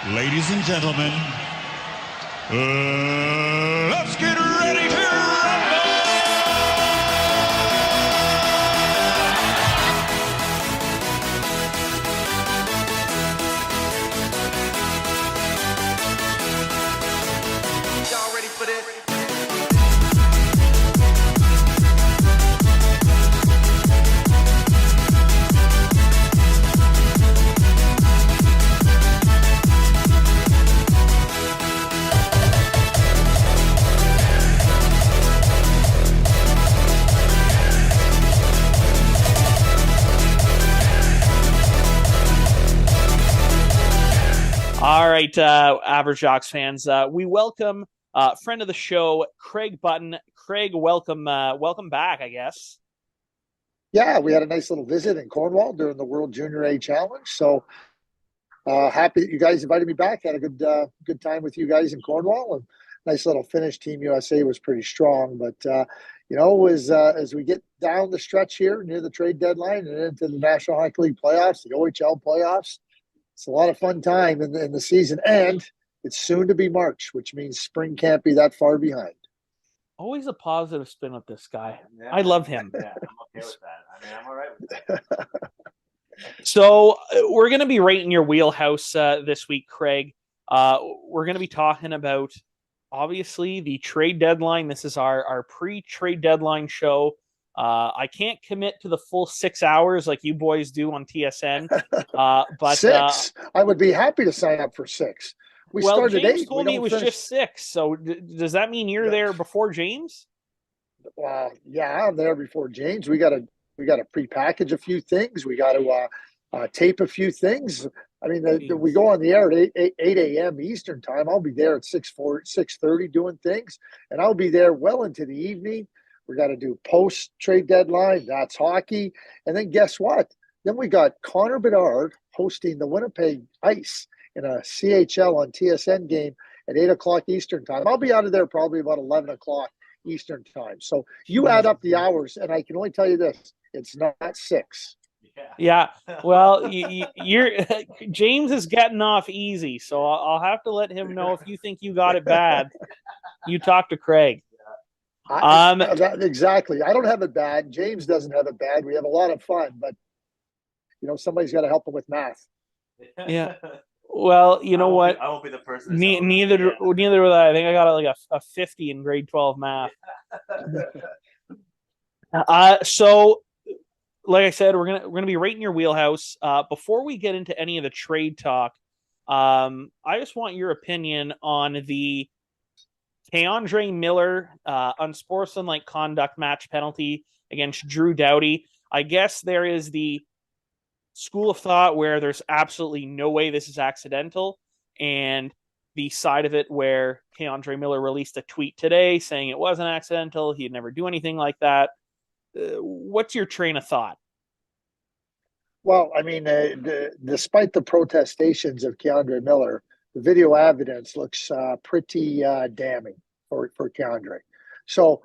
Ladies and gentlemen, let's get ready to rumble! Y'all ready for this? All right, average Jocks fans, we welcome friend of the show, Craig Button. Craig, welcome back, I guess. Yeah, we had a nice little visit in Cornwall during the World Junior A Challenge. So happy that you guys invited me back. Had a good time with you guys in Cornwall, and nice little finish. Team USA was pretty strong, but as we get down the stretch here near the trade deadline and into the National Hockey League playoffs, the OHL playoffs, it's a lot of fun time in the season, and it's soon to be March, which means spring can't be that far behind. Always a positive spin with this guy. Yeah, I love him. Yeah, I'm okay with that. I mean, I'm all right with that. So we're going to be right in your wheelhouse this week, Craig. We're going to be talking about, obviously, the trade deadline. This is our pre-trade deadline show. I can't commit to the full 6 hours like you boys do on TSN. But 6? I would be happy to sign up for 6. We started James 8. told me it was just 6. So does that mean you're there before James? Yeah, I'm there before James. We got to prepackage a few things. We got to tape a few things. I mean, we go on the air at 8 a.m. Eastern time. I'll be there at 6:30 doing things, and I'll be there well into the evening. We got to do post-trade deadline. That's hockey. And then guess what? Then we got Connor Bedard hosting the Winnipeg Ice in a CHL on TSN game at 8 o'clock Eastern time. I'll be out of there probably about 11 o'clock Eastern time. So you add up the hours, and I can only tell you this. It's not 6. Yeah. Well, you're James is getting off easy, so I'll have to let him know if you think you got it bad. You talk to Craig. Exactly. I don't have it bad. James doesn't have it bad. We have a lot of fun, but somebody's got to help him with math. Yeah. Well, you know what? I won't be the person. Neither will I. I think I got like a 50 in grade 12 math. So, like I said, we're gonna be right in your wheelhouse. Before we get into any of the trade talk, I just want your opinion on the Keandre Miller unsportsmanlike conduct match penalty against Drew Doughty. I guess there is the school of thought where there's absolutely no way this is accidental, and the side of it where Keandre Miller released a tweet today saying it wasn't accidental, he'd never do anything like that. What's your train of thought? Well, I mean, despite the protestations of Keandre Miller, the video evidence looks pretty damning for Keandre. So,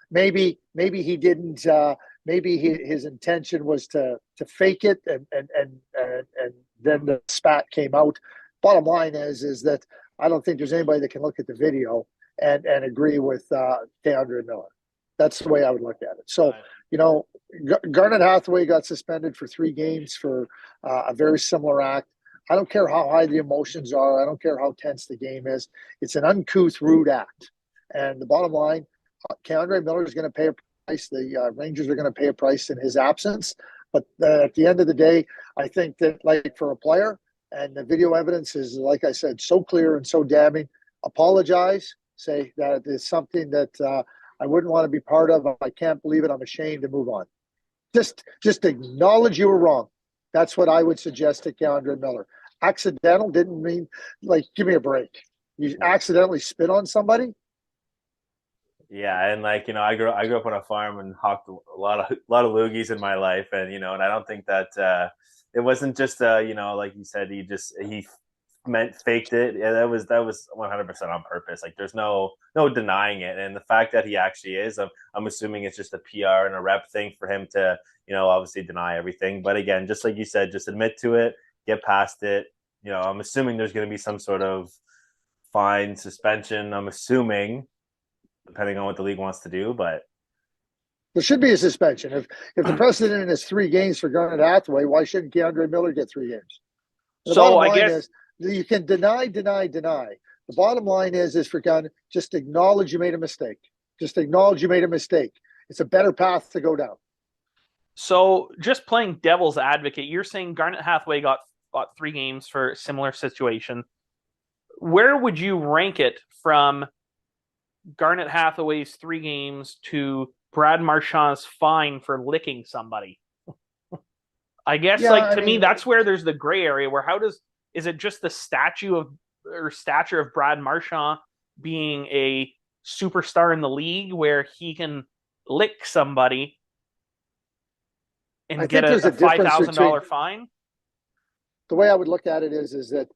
maybe he didn't. Maybe his intention was to fake it, and then the spat came out. Bottom line is that I don't think there's anybody that can look at the video and agree with Keandre Miller. That's the way I would look at it. So, Garnet Hathaway got suspended for 3 games for a very similar act. I don't care how high the emotions are. I don't care how tense the game is. It's an uncouth, rude act. And the bottom line, Keandre Miller is going to pay a price. The Rangers are going to pay a price in his absence. But at the end of the day, I think that, like, for a player, and the video evidence is, like I said, so clear and so damning, apologize, say that it's something that I wouldn't want to be part of. I can't believe it. I'm ashamed, to move on. Just acknowledge you were wrong. That's what I would suggest to Keandre Miller. Accidental didn't mean, give me a break. You accidentally spit on somebody? Yeah, and I grew up on a farm and hawked a lot of loogies in my life, and and I don't think that it wasn't just like you said, he faked it. Yeah, that was 100% on purpose. Like, there's no denying it, and the fact that he actually is, I'm assuming it's just a PR and a rep thing for him to obviously deny everything. But again, just like you said, just admit to it, get past it, I'm assuming there's going to be some sort of fine, suspension. I'm assuming, depending on what the league wants to do, but there should be a suspension. If the precedent is 3 games for Garnet Hathaway, why shouldn't Keandre Miller get 3 games? The So bottom I line guess is you can deny. The bottom line is for Gunn, just acknowledge you made a mistake. Just acknowledge you made a mistake. It's a better path to go down. so. Just playing devil's advocate, you're saying Garnet Hathaway got 3 games for a similar situation. Where would you rank it from Garnet Hathaway's 3 games to Brad Marchand's fine for licking somebody? I guess, Yeah, to me, that's where there's the gray area. Where is it just the stature of Brad Marchand being a superstar in the league, where he can lick somebody and get a $5,000 fine? The way I would look at it is that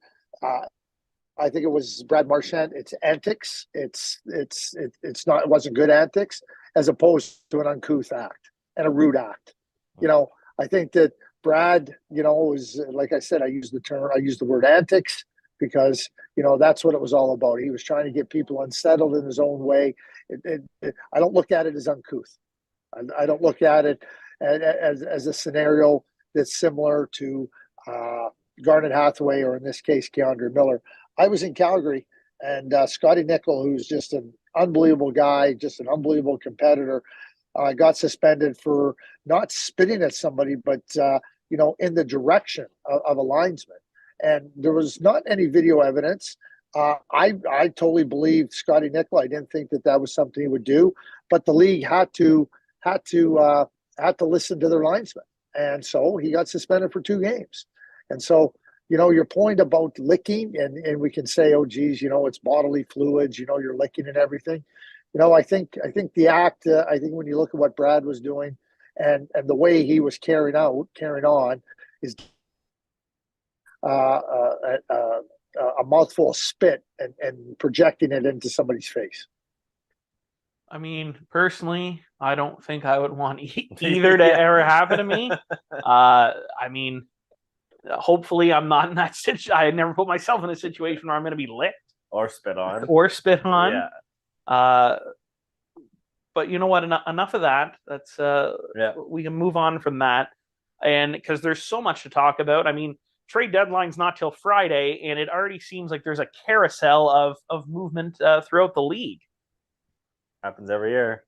I think it was Brad Marchand. It's antics. It's not. It wasn't good antics, as opposed to an uncouth act and a rude act. I think that Brad, was, like I said, I used the word antics because that's what it was all about. He was trying to get people unsettled in his own way. I don't look at it as uncouth. I don't look at it as a scenario that's similar to Garnet Hathaway, or in this case, Keandre Miller. I was in Calgary, and Scotty Nickel, who's just an unbelievable guy, just an unbelievable competitor, got suspended for not spitting at somebody, but in the direction of a linesman. And there was not any video evidence. I totally believed Scotty Nickel. I didn't think that was something he would do, but the league had to listen to their linesman, and so he got suspended for 2 games. And so, your point about licking, and we can say, oh, geez, it's bodily fluids, you're licking and everything. I think the act, I think when you look at what Brad was doing and the way he was carrying on, is a mouthful of spit and projecting it into somebody's face. I mean, personally, I don't think I would want either to ever happen to me. Hopefully I'm not in that situation. I never put myself in a situation where I'm going to be licked or spit on. Yeah. But you know what? Enough of that. We can move on from that, and because there's so much to talk about. I mean, trade deadline's not till Friday, and it already seems like there's a carousel of movement throughout the league. Happens every year.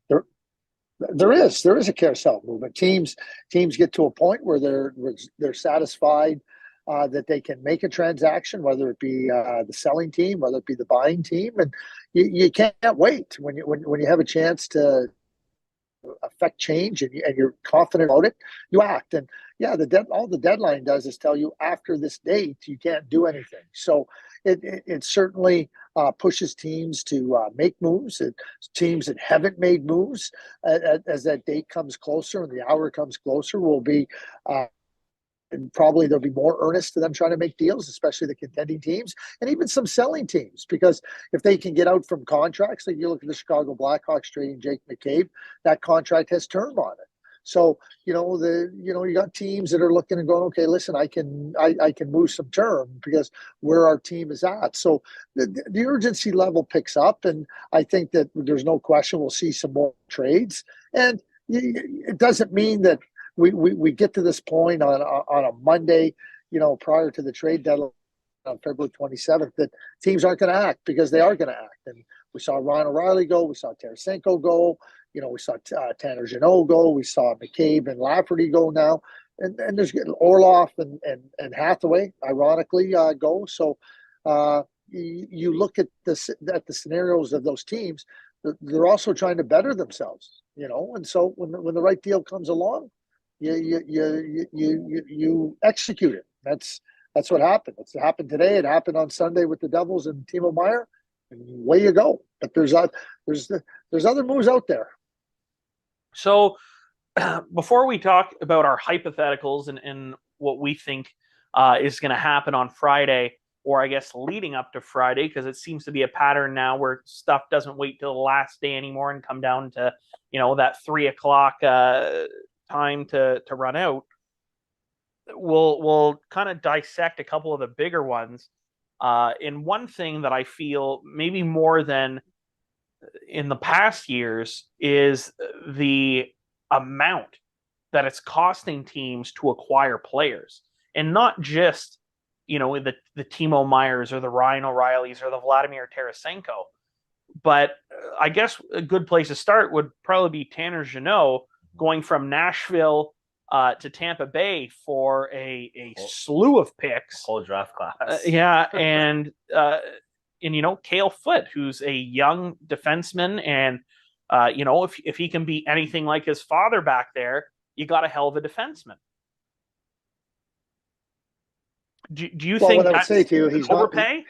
There is a carousel movement. Teams get to a point where they're satisfied that they can make a transaction, whether it be the selling team, whether it be the buying team, and you can't wait when you have a chance to affect change and you're confident about it, you act. And yeah, all the deadline does is tell you after this date you can't do anything. So it certainly pushes teams to make moves. Teams that haven't made moves as that date comes closer and the hour comes closer will be and probably there'll be more earnest to them trying to make deals, especially the contending teams and even some selling teams, because if they can get out from contracts, like you look at the Chicago Blackhawks trading Jake McCabe, that contract has term on it. So, you got teams that are looking and going, okay, listen, I can move some term because where our team is at. So the urgency level picks up, and I think that there's no question we'll see some more trades. And it doesn't mean that we get to this point on a Monday, prior to the trade deadline on February 27th, that teams aren't going to act, because they are going to act. And we saw Ron O'Reilly go, we saw Tarasenko go, we saw Tanner Jeannot go, we saw McCabe and Lafferty go now, and there's Orloff and Hathaway, ironically, go. So you look at the scenarios of those teams, they're also trying to better themselves, and so when the right deal comes along, you execute it. That's what happened. It's happened today. It happened on Sunday with the Devils and Timo Meier, and away you go. But there's other moves out there. So before we talk about our hypotheticals and what we think is going to happen on Friday, or I guess leading up to Friday, because it seems to be a pattern now where stuff doesn't wait till the last day anymore and come down to that 3:00 time to run out. we'll kind of dissect a couple of the bigger ones. And one thing that I feel maybe more than in the past years is the amount that it's costing teams to acquire players, and not just the Timo Myers or the Ryan O'Reillys or the Vladimir Tarasenko, but I guess a good place to start would probably be Tanner Jeannot going from Nashville to Tampa Bay for a slew of picks, whole draft class. yeah, and Cale Foote, who's a young defenseman, and if he can be anything like his father back there, you got a hell of a defenseman. Do you think what I would say to you, he's overpay?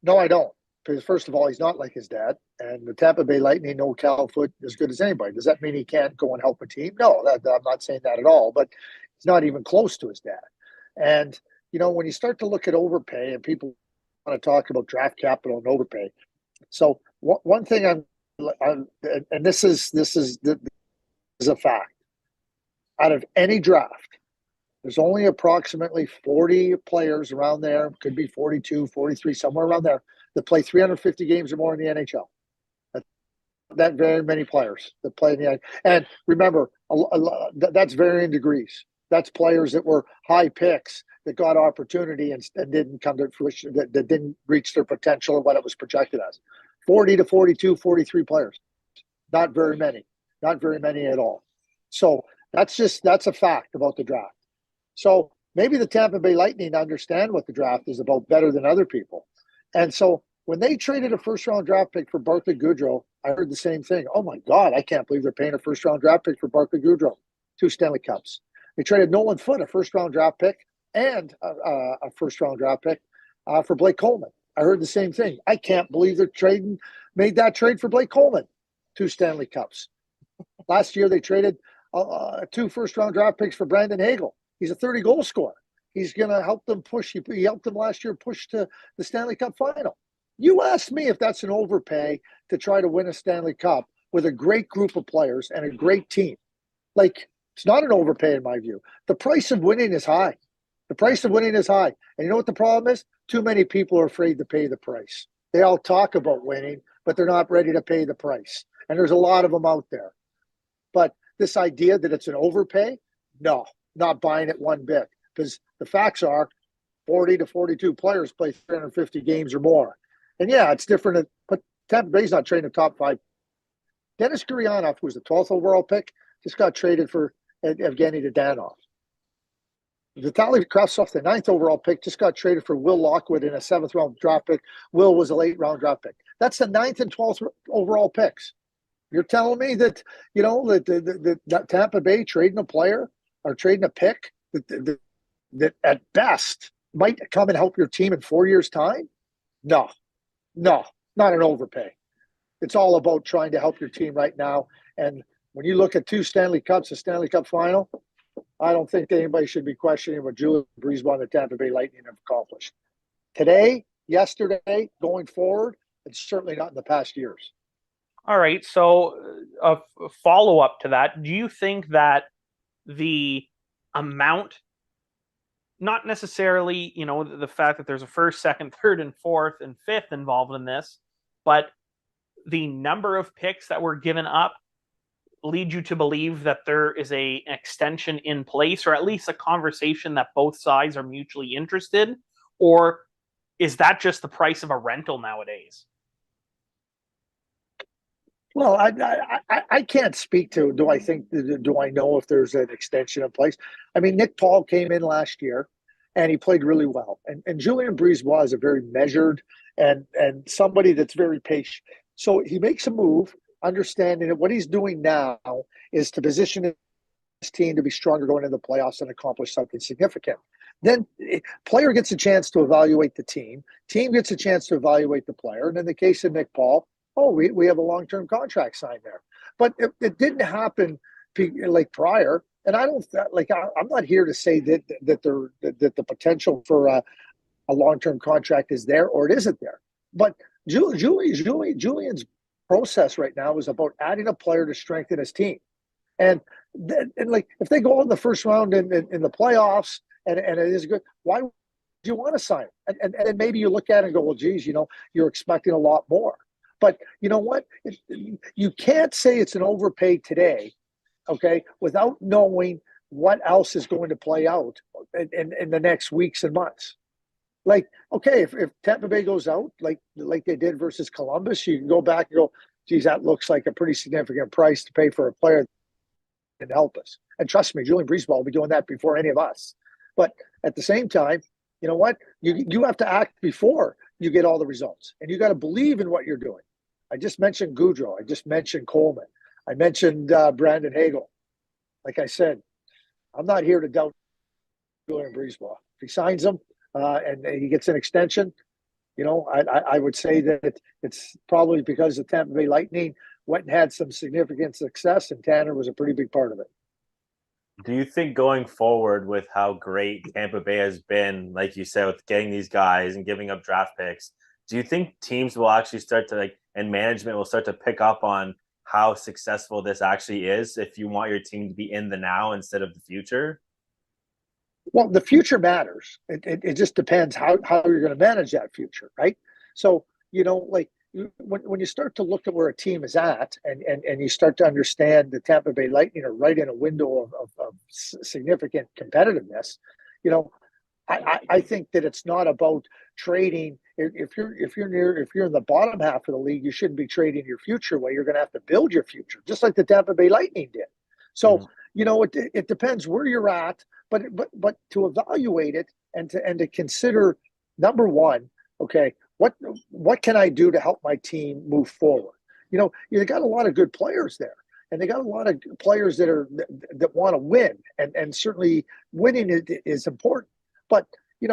No, I don't. Because first of all, he's not like his dad, and the Tampa Bay Lightning know Cal Foote as good as anybody. Does that mean he can't go and help a team? No, I'm not saying that at all. But he's not even close to his dad. And when you start to look at overpay, and people want to talk about draft capital and overpay, so one thing and this is a fact. Out of any draft, there's only approximately 40 players around there, could be 42, 43, somewhere around there, that play 350 games or more in the NHL. That very many players that play in the NHL. And remember, that's varying degrees. That's players that were high picks that got opportunity and didn't come to fruition, that didn't reach their potential of what it was projected as. 40 to 42, 43 players. Not very many. Not very many at all. So that's a fact about the draft. So maybe the Tampa Bay Lightning understand what the draft is about better than other people. And so when they traded a first-round draft pick for Barclay Goodrow, I heard the same thing. Oh, my God, I can't believe they're paying a first-round draft pick for Barclay Goodrow. 2 Stanley Cups. They traded Nolan Foote, a first-round draft pick, and a first-round draft pick for Blake Coleman. I heard the same thing. I can't believe they're made that trade for Blake Coleman. 2 Stanley Cups. Last year, they traded 2 first-round draft picks for Brandon Hagel. He's a 30-goal scorer. He's going to help them push. He helped them last year push to the Stanley Cup final. You asked me if that's an overpay to try to win a Stanley Cup with a great group of players and a great team. It's not an overpay in my view. The price of winning is high. The price of winning is high. And you know what the problem is? Too many people are afraid to pay the price. They all talk about winning, but they're not ready to pay the price. And there's a lot of them out there. But this idea that it's an overpay, no, not buying it one bit. Because the facts are 40 to 42 players play 350 games or more. And yeah, it's different. But Tampa Bay's not trading the top 5. Dennis Gurianov, who was the 12th overall pick, just got traded for Evgeny Dadonov. Vitaly Kravtsov, the 9th overall pick, just got traded for Will Lockwood in a 7th round draft pick. Will was a late round draft pick. That's the 9th and 12th overall picks. You're telling me that, that Tampa Bay trading a player or trading a pick that at best might come and help your team in 4 years' time? No, not an overpay. It's all about trying to help your team right now. And when you look at 2 Stanley Cups, a Stanley Cup final, I don't think anybody should be questioning what Julien BriseBois and the Tampa Bay Lightning have accomplished. Today, yesterday, going forward, it's certainly not in the past years. All right. So a follow-up to that, do you think that the amount, not necessarily, the fact that there's a 1st, 2nd, 3rd, and 4th, and 5th involved in this, but the number of picks that were given up lead you to believe that there is an extension in place, or at least a conversation that both sides are mutually interested? Or is that just the price of a rental nowadays? Well, I can't speak to, do I know if there's an extension in place? I mean, Nick Paul came in last year and he played really well. And Julien BriseBois is a very measured and somebody that's very patient. So he makes a move, understanding that what he's doing now is to position his team to be stronger going into the playoffs and accomplish something significant. Then player gets a chance to evaluate the team gets a chance to evaluate the player. And in the case of Nick Paul, we have a long-term contract signed there. But it didn't happen like prior. And I don't I'm not here to say that the potential for a long-term contract is there or it isn't there. But Julian's process right now is about adding a player to strengthen his team. And And like if they go out in the first round in the playoffs and it is good, why would you want to sign it? And then maybe you look at it and go, well, geez, you're expecting a lot more. But you know what? You can't say it's an overpay today, okay, without knowing what else is going to play out in the next weeks and months. Like, okay, if Tampa Bay goes out like they did versus Columbus, you can go back and go, geez, that looks like a pretty significant price to pay for a player that can help us. And trust me, Julian Breezeball will be doing that before any of us. But at the same time, you know what? You have to act before you get all the results. And you got to believe in what you're doing. I just mentioned Goudreau. I just mentioned Coleman. I mentioned Brandon Hagel. Like I said, I'm not here to doubt Julian Breezeball. If he signs him and he gets an extension, I would say that it's probably because the Tampa Bay Lightning went and had some significant success, and Tanner was a pretty big part of it. Do you think going forward with how great Tampa Bay has been, like you said, with getting these guys and giving up draft picks, do you think teams will actually start to and management will start to pick up on how successful this actually is if you want your team to be in the now instead of the future? Well, the future matters. It just depends how you're going to manage that future, right? So, when you start to look at where a team is at and you start to understand the Tampa Bay Lightning are right in a window of significant competitiveness, I think that it's not about trading. If you're in the bottom half of the league, you shouldn't be trading your future away. You're going to have to build your future, just like the Tampa Bay Lightning did. So, it depends where you're at, but to evaluate it and to consider, number one, okay, what can I do to help my team move forward? You got a lot of good players there, and they got a lot of players that want to win, and certainly winning is important. But you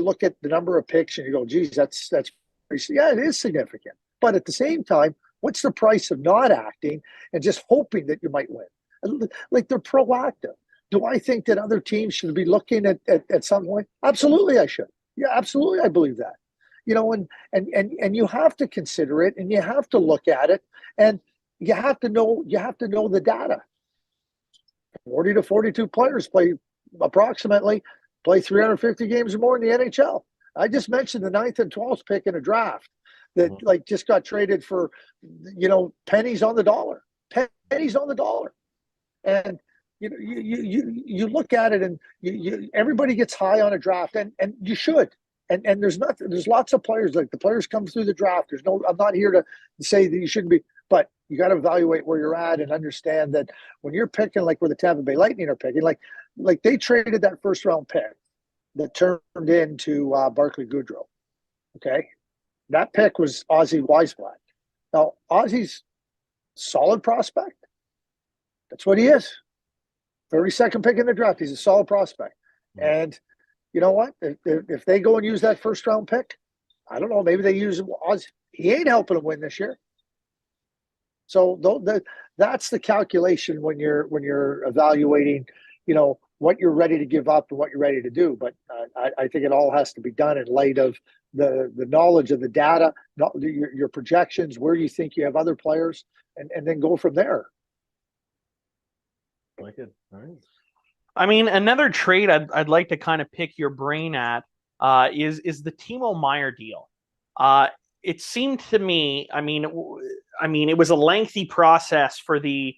look at the number of picks and you go, geez, that's it is significant. But at the same time, what's the price of not acting and just hoping that you might win? Like, they're proactive. Do I think that other teams should be looking at some point? Absolutely, I should. Yeah, absolutely, I believe that. And you have to consider it, and you have to look at it, and you have to know the data. 40 to 42 players play 350 games or more in the NHL. I just mentioned the 9th and 12th pick in a draft that just got traded for pennies on the dollar. Pennies on the dollar. And you look at it, and everybody gets high on a draft, and you should. And there's lots of players, like the players come through the draft. I'm not here to say that you shouldn't be, but you got to evaluate where you're at and understand that when you're picking, like where the Tampa Bay Lightning are picking, like they traded that first round pick that turned into Barclay Goodrow. Okay, that pick was Ozzy Weisblatt. Now Ozzy's solid prospect. That's what he is. 32nd pick in the draft. He's a solid prospect. And you know what? If they go and use that first round pick, I don't know. Maybe they use Ozzy. He ain't helping them win this year. So that's the calculation when you're evaluating, what you're ready to give up and what you're ready to do. But I think it all has to be done in light of the knowledge of the data, your projections, where you think you have other players, and then go from there. Like it. All right. I mean, another trade I'd like to kind of pick your brain at is the Timo Meier deal. It seemed to me, I mean, it was a lengthy process for the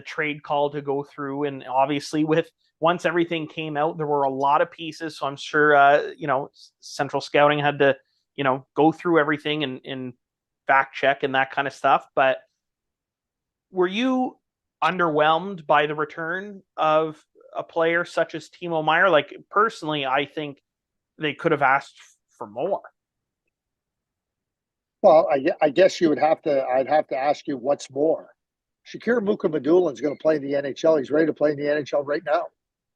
trade call to go through, and obviously once everything came out, there were a lot of pieces. So I'm sure Central Scouting had to go through everything and fact check and that kind of stuff. But were you underwhelmed by the return of a player such as Timo Meier? Like, personally, I think they could have asked for more. Well, I guess I'd have to ask you what's more. Shakir Mukhamadullin is going to play in the NHL. He's ready to play in the NHL right now.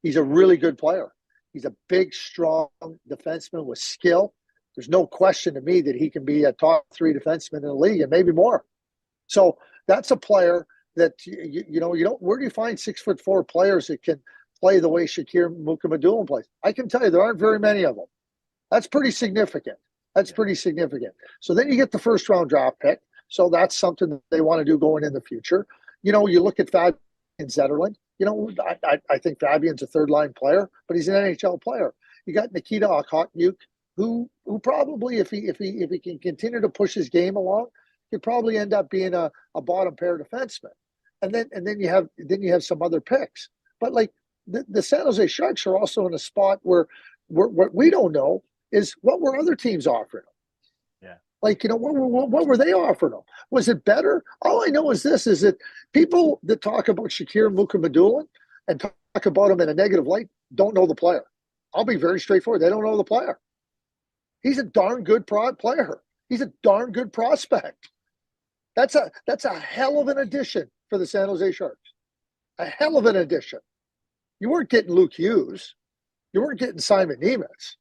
He's a really good player. He's a big, strong defenseman with skill. There's no question to me that he can be a top 3 defenseman in the league and maybe more. So that's a player that you don't. Where do you find 6'4" players that can play the way Shakir Mukhamadullin plays? I can tell you there aren't very many of them. That's pretty significant. So then you get the first round draft pick. So that's something that they want to do going in the future. You look at Zetterlund. I think Fabian's a third line player, but he's an NHL player. You got Nikita Okhotyuk, who probably, if he can continue to push his game along, could probably end up being a bottom pair defenseman. And then you have some other picks. But like the San Jose Sharks are also in a spot where what we don't know is what were other teams offering them. Yeah. Like, what were they offering them? Was it better? All I know is this, is that people that talk about Shakir Mukhamadullin and talk about him in a negative light don't know the player. I'll be very straightforward. They don't know the player. He's a darn good player. He's a darn good prospect. That's a hell of an addition for the San Jose Sharks. A hell of an addition. You weren't getting Luke Hughes. You weren't getting Simon Nemeth.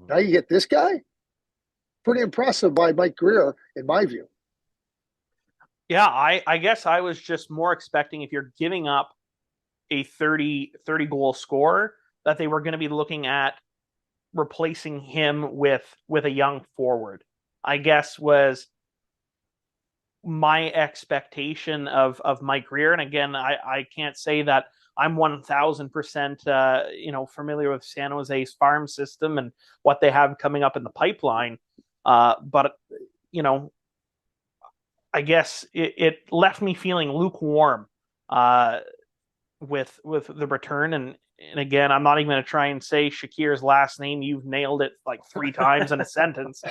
Now you get this guy? Pretty impressive by Mike Greer, in my view. Yeah, I guess I was just more expecting, if you're giving up a 30 goal scorer, that they were going to be looking at replacing him with a young forward. I guess was my expectation of Mike Greer. And again, I can't say that I'm 1000% familiar with San Jose's farm system and what they have coming up in the pipeline. But I guess it left me feeling lukewarm with the return. And again, I'm not even going to try and say Shakir's last name. You've nailed it like 3 times in a sentence.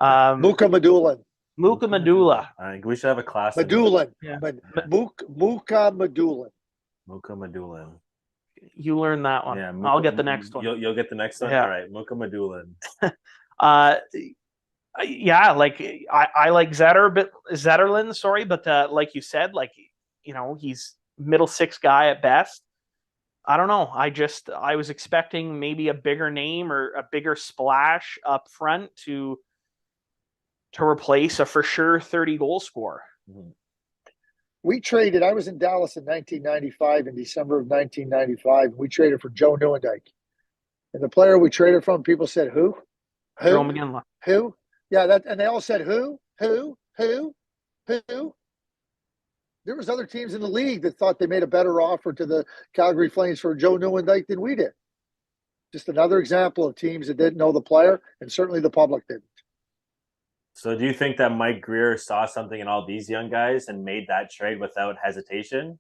Mukhamadullin. Mukhamadullin. I think we should have a class. Madulin. Yeah. Mukhamadullin. Mukhamadullin. You learned that one. Yeah, I'll get the next one. You'll get the next one. Yeah. All right, Mukhamadullin. Yeah, like I like Zetterlund, sorry, but like you said, he's middle 6 guy at best. I don't know. I was expecting maybe a bigger name or a bigger splash up front to replace a for sure 30 goal scorer. Mm-hmm. We traded. I was in Dallas in 1995, in December of 1995. We traded for Joe Nieuwendyk. And the player we traded from, people said, who? Joe McGinley. Who? Yeah, and they all said, who? There was other teams in the league that thought they made a better offer to the Calgary Flames for Joe Nieuwendyk than we did. Just another example of teams that didn't know the player, and certainly the public didn't. So do you think that Mike Greer saw something in all these young guys and made that trade without hesitation?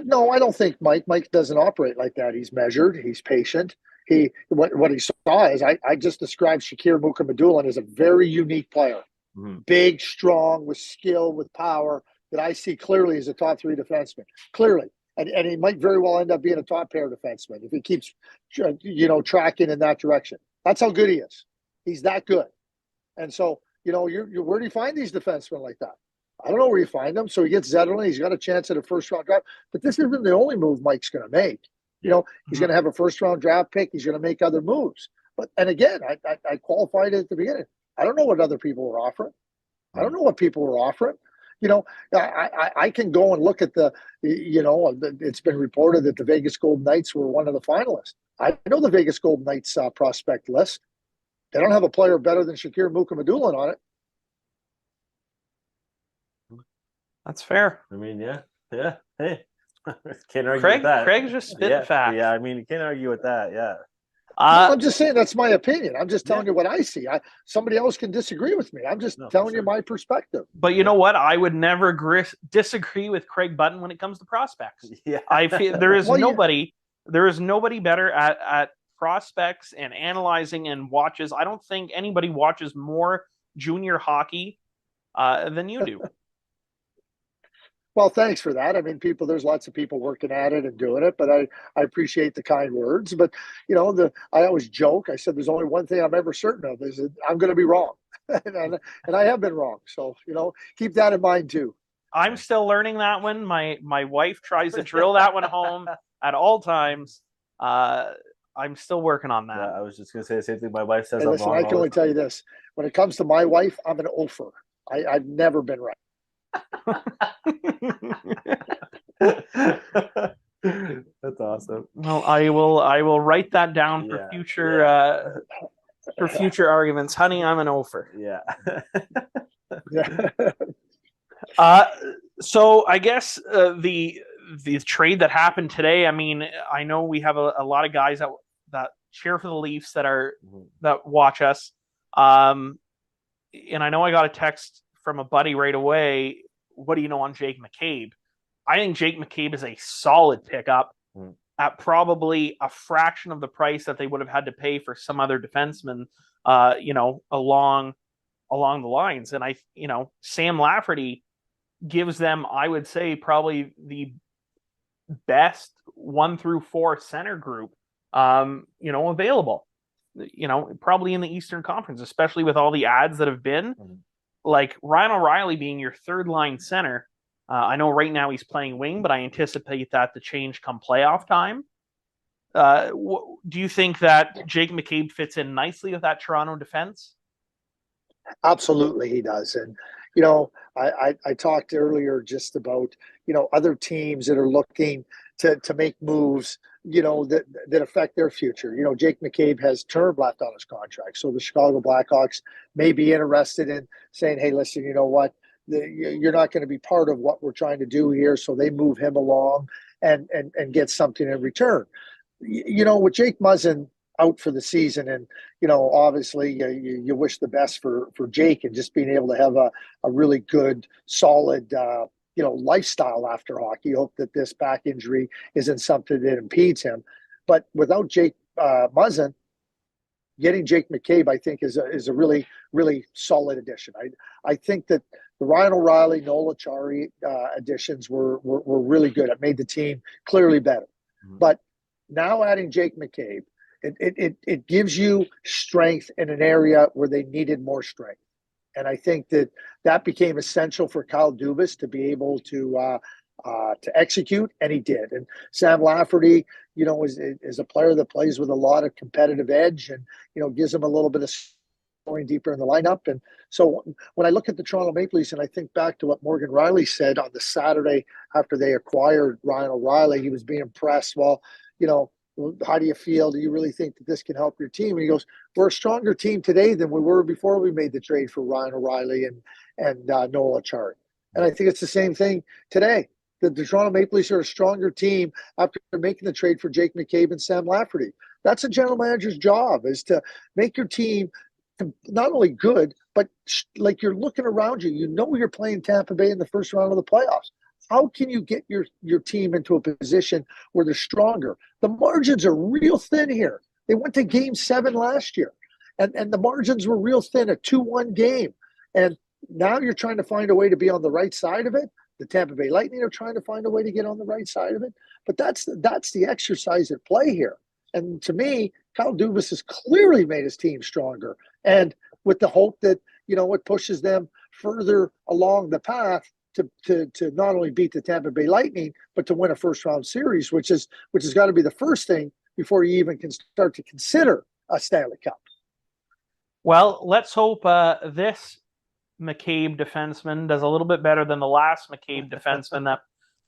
No, I don't think Mike. Mike doesn't operate like that. He's measured. He's patient. What he saw is I just described Shakir Mukhamadullin as a very unique player. Mm-hmm. Big, strong, with skill, with power, that I see clearly as a top 3 defenseman. Clearly. And he might very well end up being a top pair defenseman if he keeps tracking in that direction. That's how good he is. He's that good. And so, where do you find these defensemen like that? I don't know where you find them. So he gets Zetterlund. He's got a chance at a first-round draft. But this isn't the only move Mike's going to make. He's going to have a first-round draft pick. He's going to make other moves. And again, I qualified it at the beginning. I don't know what other people were offering. I don't know what people were offering. I can go and look at it's been reported that the Vegas Golden Knights were one of the finalists. I know the Vegas Golden Knights prospect list. They don't have a player better than Shakir Mukhamadullin on it. That's fair. I mean, yeah. Hey, can't argue with that. Craig's just spitting facts. Yeah, I mean, you can't argue with that. Yeah. I'm just saying that's my opinion. I'm just telling you what I see. Somebody else can disagree with me. I'm just telling you my perspective. But you know what? I would never disagree with Craig Button when it comes to prospects. Yeah. I feel there is nobody better at prospects and analyzing and watches. I don't think anybody watches more junior hockey than you do. Well, thanks for that. I mean, there's lots of people working at it and doing it, but I appreciate the kind words. But, I always joke. I said, there's only one thing I'm ever certain of is that I'm going to be wrong. and I have been wrong. So, keep that in mind too. I'm still learning that one. My wife tries to drill that one home at all times. I'm still working on that. Yeah, I was just going to say the same thing. My wife says I'm wrong. I can only tell you this. When it comes to my wife, I'm an oafer. I've never been right. That's awesome. Well, I will write that down for future arguments. Honey, I'm an oafer. Yeah. So I guess the trade that happened today. I mean, I know we have a lot of guys that cheer for the Leafs that watch us. And I know I got a text from a buddy right away. What do you know on Jake McCabe? I think Jake McCabe is a solid pickup at probably a fraction of the price that they would have had to pay for some other defenseman, along the lines. And Sam Lafferty gives them, I would say, probably the best 1 through 4 center group, available. Probably in the Eastern Conference, especially with all the ads that have been, like Ryan O'Reilly being your third line center. I know right now he's playing wing, but I anticipate that to change come playoff time. Do you think that Jake McCabe fits in nicely with that Toronto defense? Absolutely, he does. And, I talked earlier just about, other teams that are looking to make moves, that affect their future. Jake McCabe has term left on his contract. So the Chicago Blackhawks may be interested in saying, hey, listen, you know what? You're not going to be part of what we're trying to do here. So they move him along and get something in return. With Jake Muzzin out for the season, and obviously you wish the best for Jake, and just being able to have a really good, solid lifestyle after hockey. Hope that this back injury isn't something that impedes him. But without Jake Muzzin, getting Jake McCabe, I think, is a really, really solid addition. I think that the Ryan O'Reilly, Noel Acciari additions were really good. It made the team clearly better. But now adding Jake McCabe, it gives you strength in an area where they needed more strength. And I think that became essential for Kyle Dubas to be able to execute, and he did. And Sam Lafferty, is a player that plays with a lot of competitive edge, and gives him a little bit of scoring deeper in the lineup. And so when I look at the Toronto Maple Leafs, and I think back to what Morgan Riley said on the Saturday after they acquired Ryan O'Reilly, he was being pressed. Well, how do you feel? Do you really think that this can help your team? And he goes, we're a stronger team today than we were before we made the trade for Ryan O'Reilly and Noel Acciari. And I think it's the same thing today. The Toronto Maple Leafs are a stronger team after making the trade for Jake McCabe and Sam Lafferty. That's a general manager's job, is to make your team not only good, but like you're looking around you. You're playing Tampa Bay in the first round of the playoffs. How can you get your team into a position where they're stronger? The margins are real thin here. They went to Game 7 last year, and the margins were real thin, a 2-1 game. And now you're trying to find a way to be on the right side of it. The Tampa Bay Lightning are trying to find a way to get on the right side of it. But that's the exercise at play here. And to me, Kyle Dubas has clearly made his team stronger. And with the hope that, it pushes them further along the path to not only beat the Tampa Bay Lightning, but to win a first-round series, which has got to be the first thing before you even can start to consider a Stanley Cup. Well, let's hope this McCabe defenseman does a little bit better than the last McCabe defenseman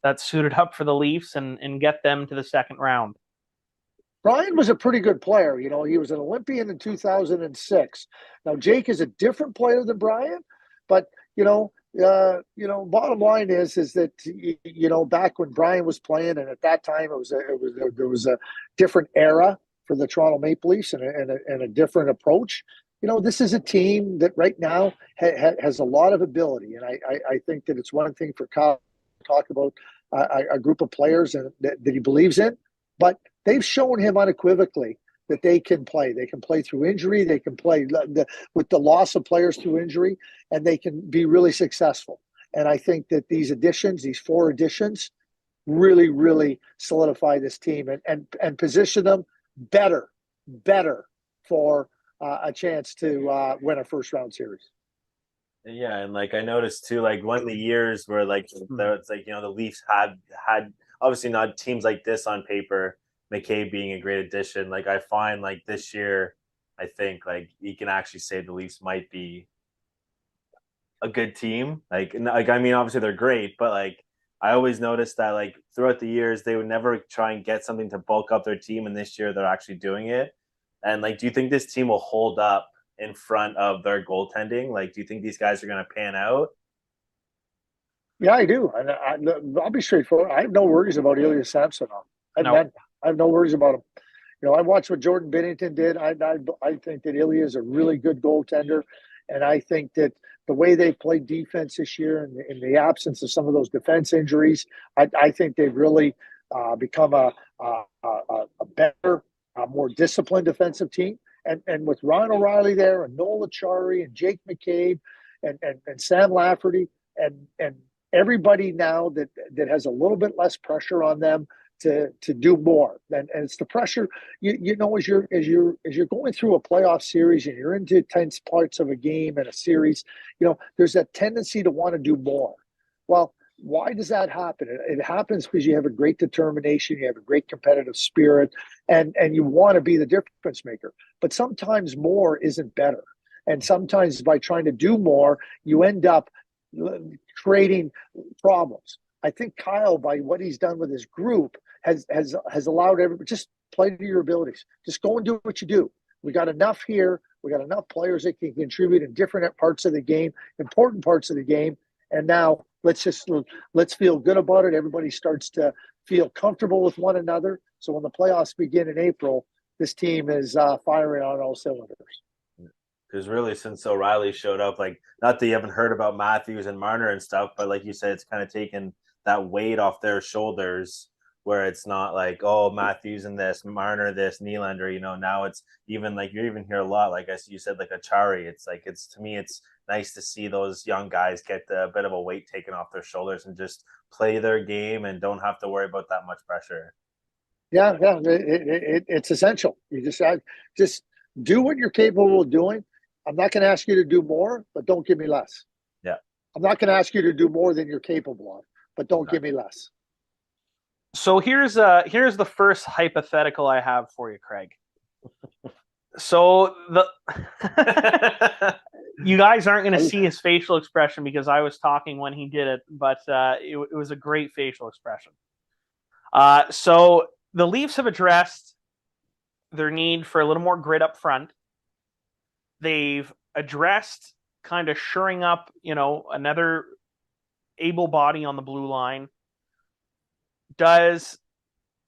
that suited up for the Leafs and get them to the second round. Brian was a pretty good player. He was an Olympian in 2006. Now, Jake is a different player than Brian, but, bottom line is that, back when Brian was playing, and at that time there was a different era for the Toronto Maple Leafs and a different approach. This is a team that right now has a lot of ability. And I think that it's one thing for Kyle to talk about a group of players that he believes in, but they've shown him unequivocally that they can play. They can play through injury. They can play with the loss of players through injury, and they can be really successful. And I think that these 4 additions, really, really solidify this team and position them better for a chance to win a first-round series. Yeah, and I noticed too, one of the years where the Leafs had obviously not teams like this on paper, McCabe being a great addition. I find this year, I think you can actually say the Leafs might be a good team. I mean, obviously they're great, but I always noticed that throughout the years they would never try and get something to bulk up their team, and this year they're actually doing it. And do you think this team will hold up in front of their goaltending? Do you think these guys are going to pan out? Yeah, I do. And I'll be straightforward. I have no worries about Ilya Samsonov. I have No. none. I have no worries about him. I watched what Jordan Binnington did. I think that Ilya is a really good goaltender, and I think that the way they played defense this year, in the absence of some of those defense injuries, I think they've really become a better, more disciplined defensive team. And with Ryan O'Reilly there, and Noel Achari, and Jake McCabe, and Sam Lafferty, and everybody now that has a little bit less pressure on them to do more. And it's the pressure, as you're going through a playoff series and you're into tense parts of a game and a series, there's that tendency to want to do more. Well, why does that happen? It happens because you have a great determination, you have a great competitive spirit, and you want to be the difference maker. But sometimes more isn't better. And sometimes by trying to do more, you end up creating problems. I think Kyle, by what he's done with his group, has allowed everybody just play to your abilities. Just go and do what you do. We got enough here. We got enough players that can contribute in different parts of the game, important parts of the game. And now let's feel good about it. Everybody starts to feel comfortable with one another. So when the playoffs begin in April, this team is firing on all cylinders. Because really, since O'Reilly showed up, like, not that you haven't heard about Matthews and Marner and stuff, but like you said, it's kind of taken that weight off their shoulders, where it's not like, oh, Matthews and this, Marner this, Nylander, now it's even like, you even hear a lot, like you said, like Achari. It's like, to me, it's nice to see those young guys get a bit of a weight taken off their shoulders and just play their game and don't have to worry about that much pressure. Yeah, it's essential. You just do what you're capable of doing. I'm not going to ask you to do more, but don't give me less. Yeah. I'm not going to ask you to do more than you're capable of, but don't give me less. So here's the first hypothetical I have for you, Craig. So you guys aren't going to see his facial expression because I was talking when he did it, but it was a great facial expression. So the Leafs have addressed their need for a little more grit up front. They've addressed kind of shoring up, another able body on the blue line. Does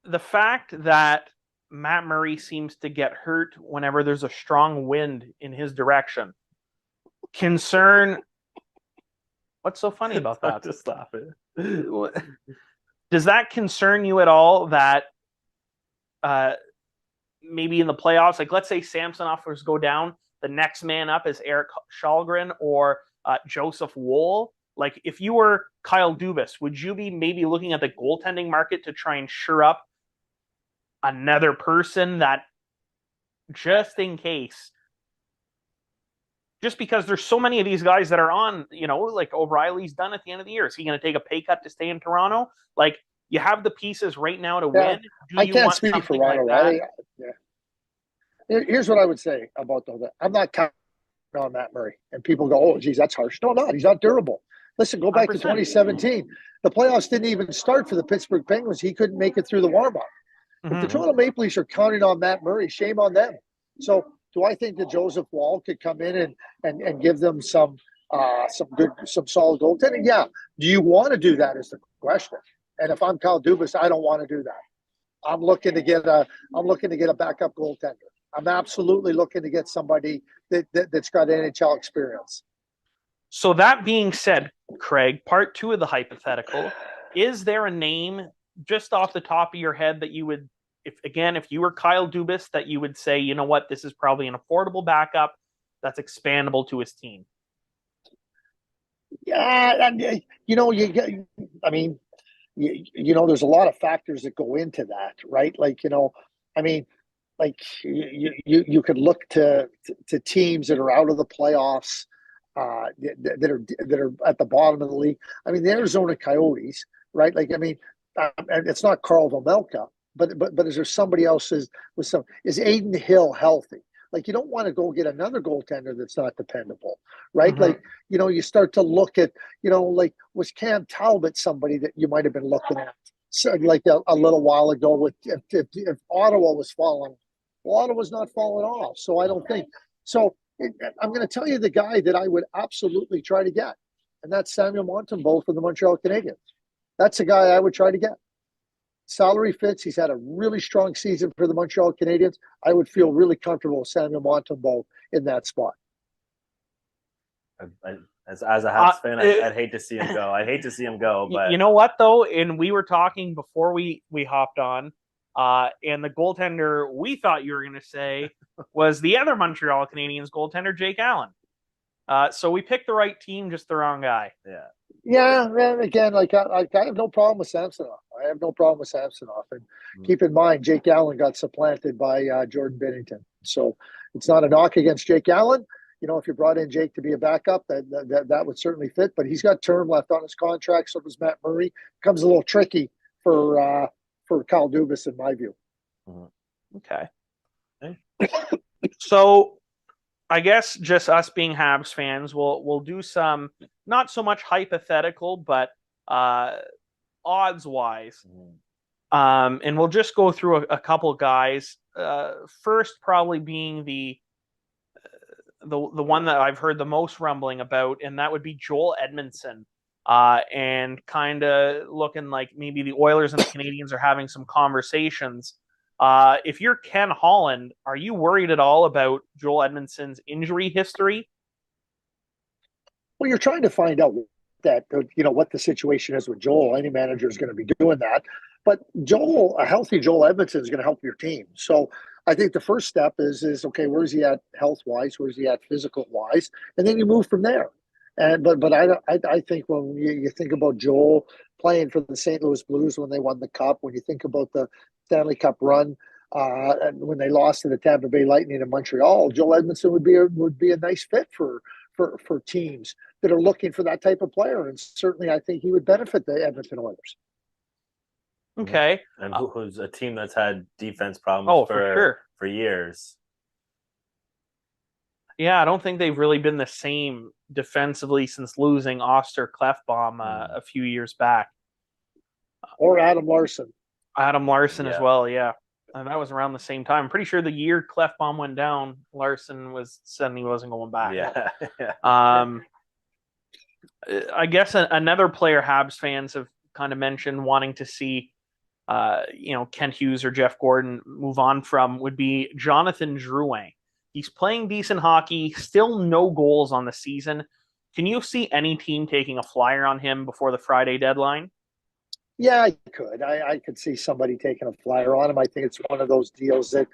the fact that Matt Murray seems to get hurt whenever there's a strong wind in his direction concern? What's so funny about that? Just laughing. Does that concern you at all that maybe in the playoffs, like let's say Samsonov go down, the next man up is Eric Shalgren or Joseph Woll? Like, if you were Kyle Dubas, would you be maybe looking at the goaltending market to try and shore up another person that, just in case, just because there's so many of these guys that are on, like O'Reilly's done at the end of the year. Is he going to take a pay cut to stay in Toronto? Like, you have the pieces right now to win. I can't speak for Ryan O'Reilly. Yeah. Here's what I would say about that. I'm not counting on Matt Murray. And people go, oh, geez, that's harsh. No, I'm not. He's not durable. Listen, go back 100%. To 2017. The playoffs didn't even start for the Pittsburgh Penguins. He couldn't make it through the warm-up. Mm-hmm. If the Toronto Maple Leafs are counting on Matt Murray, shame on them. So do I think that Joseph Woll could come in and give them some solid goaltending? Yeah. Do you want to do that is the question. And if I'm Kyle Dubas, I don't want to do that. I'm looking to get a backup goaltender. I'm absolutely looking to get somebody that's got NHL experience. So that being said, Craig, part 2 of the hypothetical, is there a name just off the top of your head that you would, if you were Kyle Dubas, that you would say, you know what, this is probably an affordable backup that's expandable to his team? Yeah, there's a lot of factors that go into that, right? You could look to teams that are out of the playoffs, that are at the bottom of the league. I mean, the Arizona Coyotes, right? And it's not Carl Vejmelka, but is there somebody else is Aiden Hill healthy? Like, you don't want to go get another goaltender that's not dependable, right? Mm-hmm. You start to look at, was Cam Talbot somebody that you might have been looking at, so, like a little while ago with if Ottawa was falling. Well, Ottawa's not falling off, so I don't think so. I'm going to tell you the guy that I would absolutely try to get. and that's Samuel Montembeault for the Montreal Canadiens. That's a guy I would try to get. Salary fits. He's had a really strong season for the Montreal Canadiens. I would feel really comfortable with Samuel Montembeault in that spot. As a Habs fan, I'd hate to see him go. I'd hate to see him go, but you know what though, and we were talking before we hopped on, and the goaltender we thought you were going to say was the other Montreal Canadiens goaltender, Jake Allen. So we picked the right team, just the wrong guy. Yeah. Yeah, and again, I have no problem with Samsonov. And keep in mind, Jake Allen got supplanted by Jordan Binnington. So it's not a knock against Jake Allen. You know, if you brought in Jake to be a backup, that would certainly fit. But he's got term left on his contract. So does Matt Murray. Becomes a little tricky for Kyle Dubas, in my view. Okay. So I guess just us being Habs fans, we'll do some not so much hypothetical, but odds wise, and we'll just go through a couple guys. First, probably being the one that I've heard the most rumbling about, and that would be Joel Edmondson. And kind of looking like maybe the Oilers and the Canadiens are having some conversations. If you're Ken Holland, are you worried at all about Joel Edmondson's injury history? Well, you're trying to find out that, you know, what the situation is with Joel. Any manager is going to be doing that. But a healthy Joel Edmondson is going to help your team. So I think the first step is okay, where's he at health-wise? Where's he at physical-wise? And then you move from there. But I think when you think about Joel playing for the St. Louis Blues when they won the Cup, when you think about the Stanley Cup run, and when they lost to the Tampa Bay Lightning in Montreal, Joel Edmondson would be a nice fit for teams that are looking for that type of player. And certainly I think he would benefit the Edmonton Oilers. Okay. And who's a team that's had defense problems for years. Yeah, I don't think they've really been the same defensively since losing Oster Klefbom a few years back. Or Adam Larson. As well, yeah. And that was around the same time. I'm pretty sure the year Klefbom went down, Larson said he wasn't going back. Yeah. I guess another player Habs fans have kind of mentioned wanting to see Kent Hughes or Jeff Gordon move on from would be Jonathan Drouin. He's playing decent hockey, still no goals on the season. Can you see any team taking a flyer on him before the Friday deadline? Yeah, I could. I could see somebody taking a flyer on him. I think it's one of those deals that,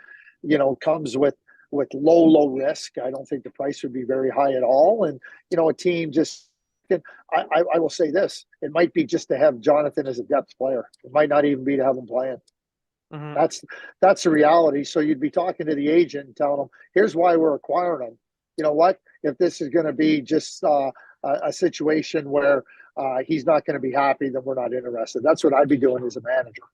comes with low risk. I don't think the price would be very high at all. And, a team just I will say this. It might be just to have Jonathan as a depth player. It might not even be to have him playing. Mm-hmm. That's the reality. So you'd be talking to the agent and telling them, here's why we're acquiring him. You know what? If this is going to be just a situation where he's not going to be happy, then we're not interested. That's what I'd be doing as a manager.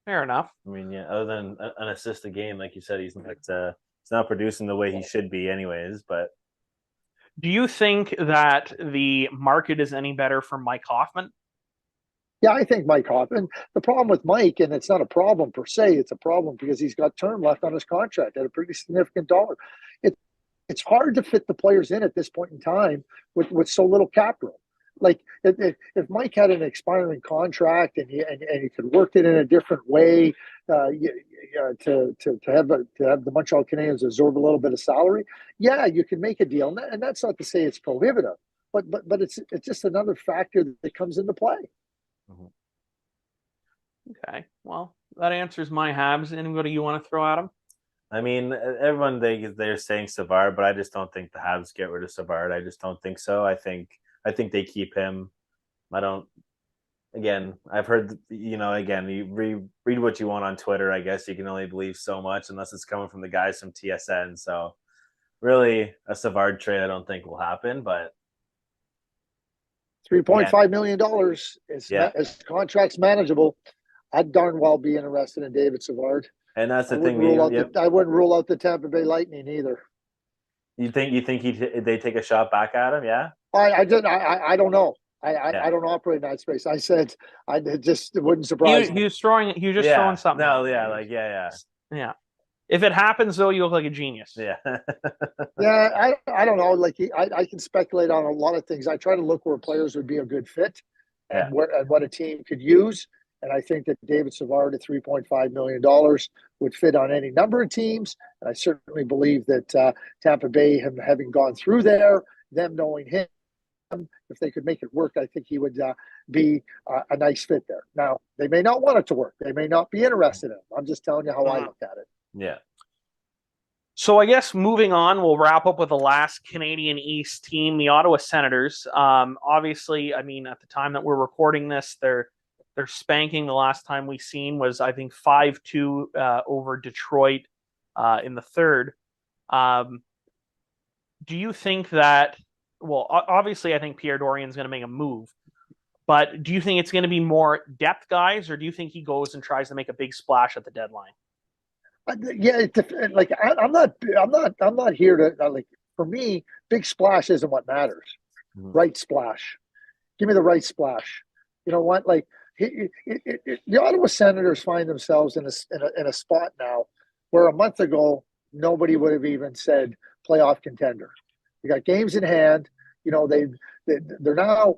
Fair enough. I mean, yeah, other than an assist a game, like you said, he's not producing the way he should be anyways. But do you think that the market is any better for Mike Hoffman? Yeah, I think Mike Hoffman. The problem with Mike, and it's not a problem per se, it's a problem because he's got term left on his contract at a pretty significant dollar. It's hard to fit the players in at this point in time with so little cap room. Like if Mike had an expiring contract and he could work it in a different way to have the Montreal Canadiens absorb a little bit of salary, yeah, you can make a deal, and that's not to say it's prohibitive, but it's just another factor that comes into play. Mm-hmm. Okay, well, that answers my Habs. Anybody you want to throw at him? I mean, everyone they're saying Savard, but I just don't think the Habs get rid of Savard. I just don't think so. I think they keep him. I don't. Again, I've heard. Again, you read what you want on Twitter. I guess you can only believe so much unless it's coming from the guys from TSN. So, really, a Savard trade I don't think will happen. But $3.5 million is contract's manageable. I'd darn well be interested in David Savard. And that's the thing. I wouldn't rule out the Tampa Bay Lightning either. You think they take a shot back at him? Yeah. I don't know. I don't operate in that space. I said it wouldn't surprise me. He was just throwing something. No, yeah, like yeah. If it happens, though, you look like a genius. Yeah. Yeah, I don't know. Like I can speculate on a lot of things. I try to look where players would be a good fit, Yeah. and what a team could use. And I think that David Savard at $3.5 million would fit on any number of teams. And I certainly believe that Tampa Bay, him having gone through there, them knowing him, if they could make it work, I think he would be a nice fit there. Now, they may not want it to work. They may not be interested in it. I'm just telling you how I looked at it. Yeah. So I guess moving on, we'll wrap up with the last Canadian East team, the Ottawa Senators. Obviously, I mean, at the time that we're recording this, they're spanking. The last time we seen was, I think, 5-2 over Detroit in the third. Do you think that? Well, obviously, I think Pierre Dorian's going to make a move, but do you think it's going to be more depth guys, or do you think he goes and tries to make a big splash at the deadline? Yeah, like I'm not here to like. For me, big splash isn't what matters. Mhm. Right splash. Give me the right splash. You know what? Like the Ottawa Senators find themselves in a spot now where a month ago nobody would have even said playoff contender. You got games in hand. You know they're now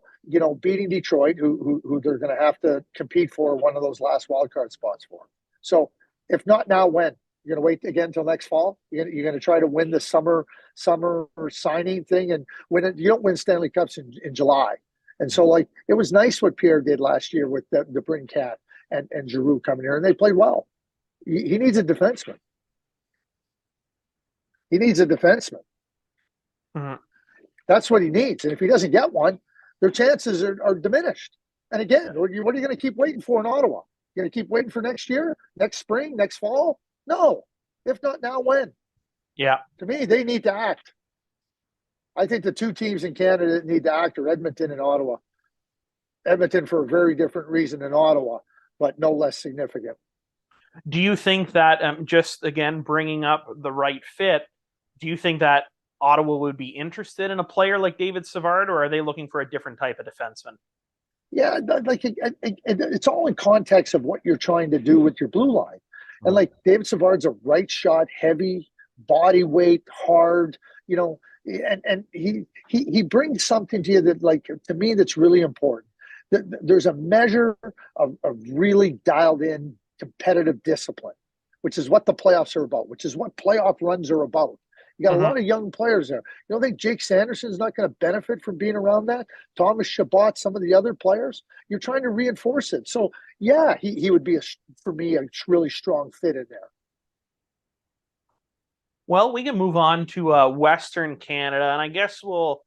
beating Detroit, who they're going to have to compete for one of those last wild card spots for. So if not now, when? You're going to wait again until next fall? You're going to try to win the summer signing thing and win it. You don't win Stanley Cups in July. And so, like, it was nice what Pierre did last year with the Brincat and Giroux coming here, and they played well. He needs a defenseman. He needs a defenseman. Mm-hmm. That's what he needs. And if he doesn't get one, their chances are diminished. And again, what are you going to keep waiting for in Ottawa? You're going to keep waiting for next year, next spring, next fall? No. If not now, when? Yeah. To me, they need to act. I think the two teams in Canada that need to act are Edmonton and Ottawa. Edmonton for a very different reason than Ottawa, but no less significant. Do you think that, just again, bringing up the right fit, do you think that Ottawa would be interested in a player like David Savard, or are they looking for a different type of defenseman? Yeah, like it's all in context of what you're trying to do with your blue line. And like David Savard's a right shot, heavy, body weight, hard, and he brings something to you that, like, to me, that's really important. There's a measure of really dialed in competitive discipline, which is what the playoffs are about, which is what playoff runs are about. You got a lot of young players there. You don't think Jake Sanderson's not going to benefit from being around that? Thomas Chabot, some of the other players. You're trying to reinforce it. So, yeah, he would be, for me, a really strong fit in there. Well, we can move on to Western Canada, and I guess we'll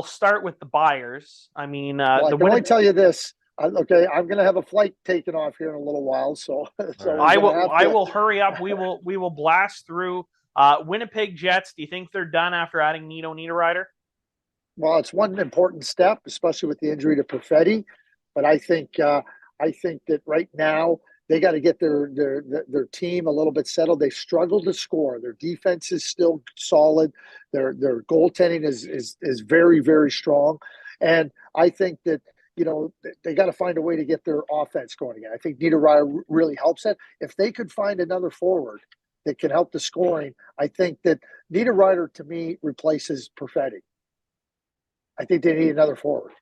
start with the buyers. I mean, well, I can only tell you this. Okay, I'm going to have a flight taken off here in a little while, so I will hurry up. We will blast through. Winnipeg Jets, do you think they're done after adding Nito Niederreiter? Well, it's one important step, especially with the injury to Perfetti. But I think that right now they got to get their team a little bit settled. They struggled to score. Their defense is still solid. Their goaltending is very, very strong. And I think that they got to find a way to get their offense going again. I think Niederreiter really helps it. If they could find another forward that can help the scoring, I think that Niederreiter, to me, replaces Perfetti. I think they need another forward.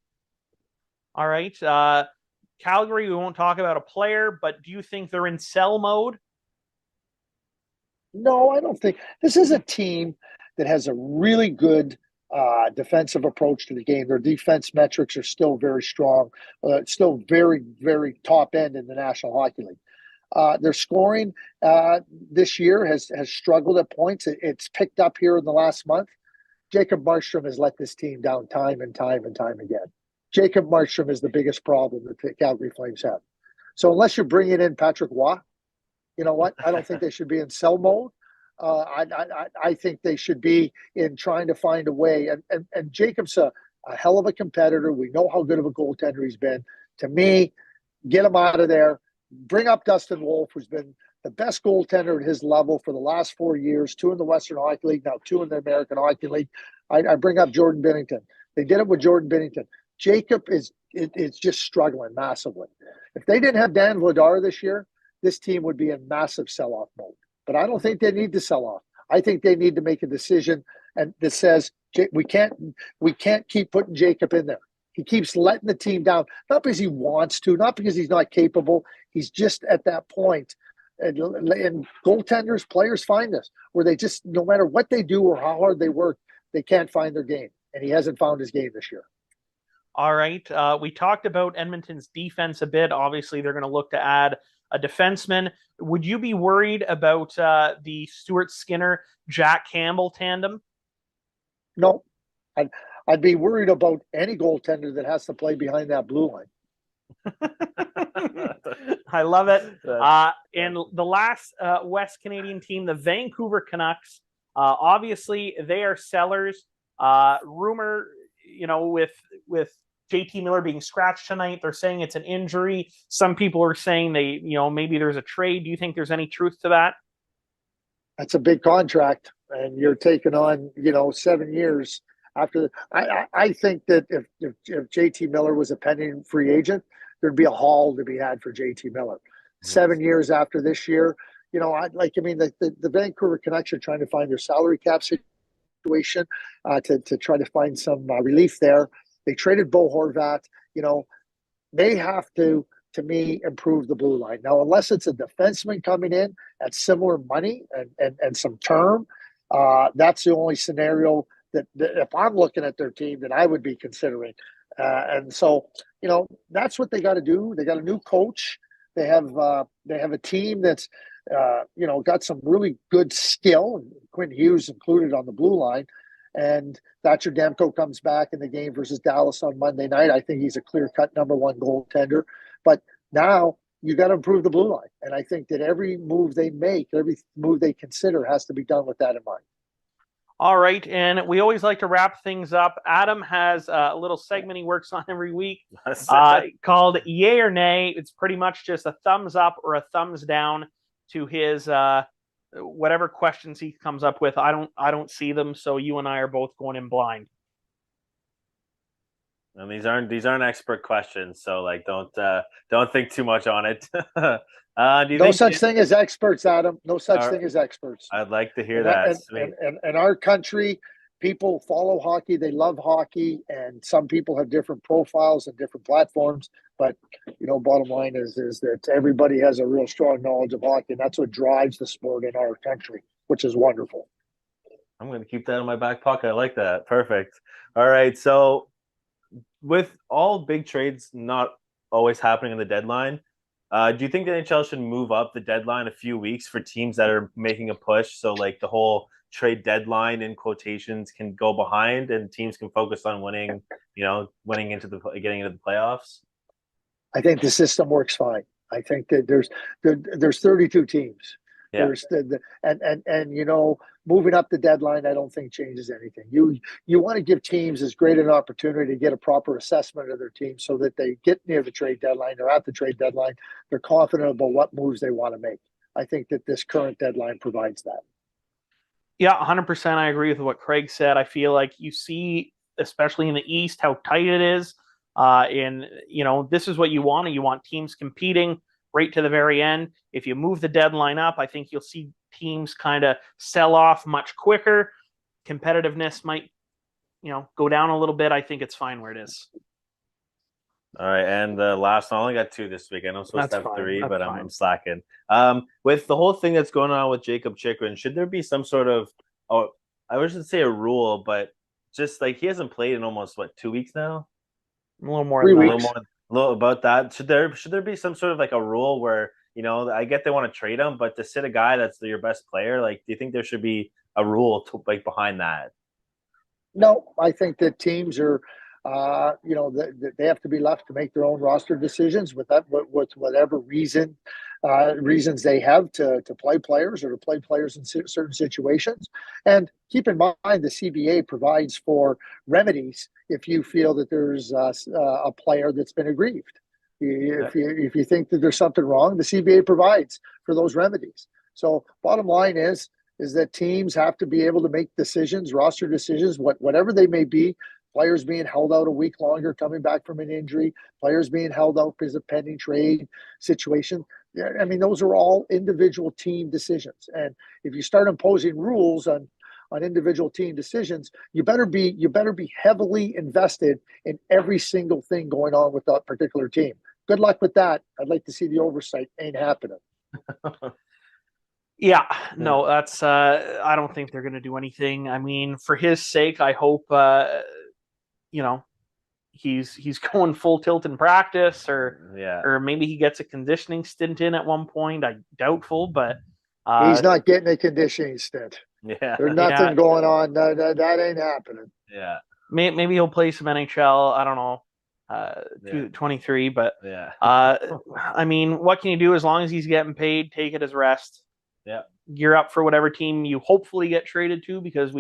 All right. Calgary, we won't talk about a player, but do you think they're in sell mode? No, I don't think. This is a team that has a really good defensive approach to the game. Their defense metrics are still very strong, still very, very top end in the National Hockey League. Their scoring this year has struggled at points. It's picked up here in the last month. Jacob Markstrom has let this team down time and time and time again. Jacob Markstrom is the biggest problem that the Calgary Flames have. So unless you're bringing in Patrick Waugh, you know what? I don't think they should be in sell mode. I think they should be in trying to find a way. And Jacob's a hell of a competitor. We know how good of a goaltender he's been. To me, get him out of there. Bring up Dustin Wolf, who's been the best goaltender at his level for the last 4 years, 2 in the Western Hockey League, now 2 in the American Hockey League. I bring up Jordan Binnington. They did it with Jordan Binnington. Jacob is just struggling massively. If they didn't have Dan Vladar this year, this team would be in massive sell-off mode. but I don't think they need to sell off. I think they need to make a decision and that says we can't keep putting Jacob in there. He keeps letting the team down, not because he wants to, not because he's not capable. He's just at that point. And goaltenders, players find this where they just, no matter what they do or how hard they work, they can't find their game. And he hasn't found his game this year. All right. We talked about Edmonton's defense a bit. Obviously, they're going to look to add a defenseman. Would you be worried about the Stuart Skinner, Jack Campbell tandem? No. I'd be worried about any goaltender that has to play behind that blue line. I love it. And the last West Canadian team, the Vancouver Canucks, obviously they are sellers. Rumor, with JT Miller being scratched tonight, they're saying it's an injury. Some people are saying maybe there's a trade. Do you think there's any truth to that? That's a big contract, and you're taking on 7 years after. I think that if JT Miller was a pending free agent, there'd be a haul to be had for JT Miller. 7 years after this year, the Vancouver Canucks are trying to find their salary cap situation to try to find some relief there. They traded Bo Horvat. They have to me, improve the blue line. Now, unless it's a defenseman coming in at similar money and some term, that's the only scenario that if I'm looking at their team that I would be considering. And so, that's what they got to do. They got a new coach. They have a team that's got some really good skill, Quinn Hughes included on the blue line. And Thatcher Demko comes back in the game versus Dallas on Monday night. I think he's a clear-cut number one goaltender. But now you got to improve the blue line. And I think that every move they make, every move they consider has to be done with that in mind. All right. And we always like to wrap things up. Adam has a little segment he works on every week called Yay or Nay. It's pretty much just a thumbs up or a thumbs down to his whatever questions he comes up with. I don't see them, so you and I are both going in blind. And these aren't expert questions, so don't think too much on it. No such thing as experts, Adam. No such thing as experts. I'd like to hear that. And our country, people follow hockey. They love hockey, and some people have different profiles and different platforms. But bottom line is that everybody has a real strong knowledge of hockey, and that's what drives the sport in our country, which is wonderful. I'm going to keep that in my back pocket. I like that. Perfect. All right. So, with all big trades not always happening in the deadline, do you think the NHL should move up the deadline a few weeks for teams that are making a push? So, the whole trade deadline in quotations can go behind, and teams can focus on winning. Getting into the playoffs. I think the system works fine. I think that there's 32 teams. Yeah. There's moving up the deadline, I don't think changes anything. You want to give teams as great an opportunity to get a proper assessment of their team so that they get near the trade deadline or at the trade deadline, they're confident about what moves they want to make. I think that this current deadline provides that. Yeah, 100%. I agree with what Craig said. I feel like you see, especially in the East, how tight it is. This is what you want. You want teams competing right to the very end. If you move the deadline up, I think you'll see teams kind of sell off much quicker. Competitiveness might, go down a little bit. I think it's fine where it is. All right, and the last one, I only got 2 this week. I know I'm supposed to have 3, but I'm slacking. With the whole thing that's going on with Jacob Chychrun, should there be some sort of, I wouldn't say a rule, but just he hasn't played in almost 2 weeks now? A little more. 3 weeks. A little about that. Should there be some sort of a rule where I get they want to trade him, but to sit a guy that's your best player, do you think there should be a rule to behind that? No, I think that teams are, they have to be left to make their own roster decisions with whatever reasons they have to play players or to play players in certain situations. And keep in mind, the CBA provides for remedies if you feel that there's a player that's been aggrieved. If you think that there's something wrong, the CBA provides for those remedies. So bottom line is that teams have to be able to make decisions, roster decisions, whatever they may be. Players being held out a week longer, coming back from an injury, players being held out because of pending trade situation. Yeah, I mean, those are all individual team decisions. And if you start imposing rules on individual team decisions, you better be heavily invested in every single thing going on with that particular team. Good luck with that. I'd like to see the oversight. Ain't happening. Yeah, no, that's I don't think they're going to do anything. I mean, for his sake, I hope you know, he's going full tilt in practice, or maybe he gets a conditioning stint in at one point. I doubtful, but He's not getting a conditioning stint. Yeah. There's nothing going on. That ain't happening. Yeah. Maybe he'll play some NHL. I don't know. 23, but Yeah. I mean, what can you do as long as he's getting paid? Take it as rest. Yeah. Gear up for whatever team you hopefully get traded to, because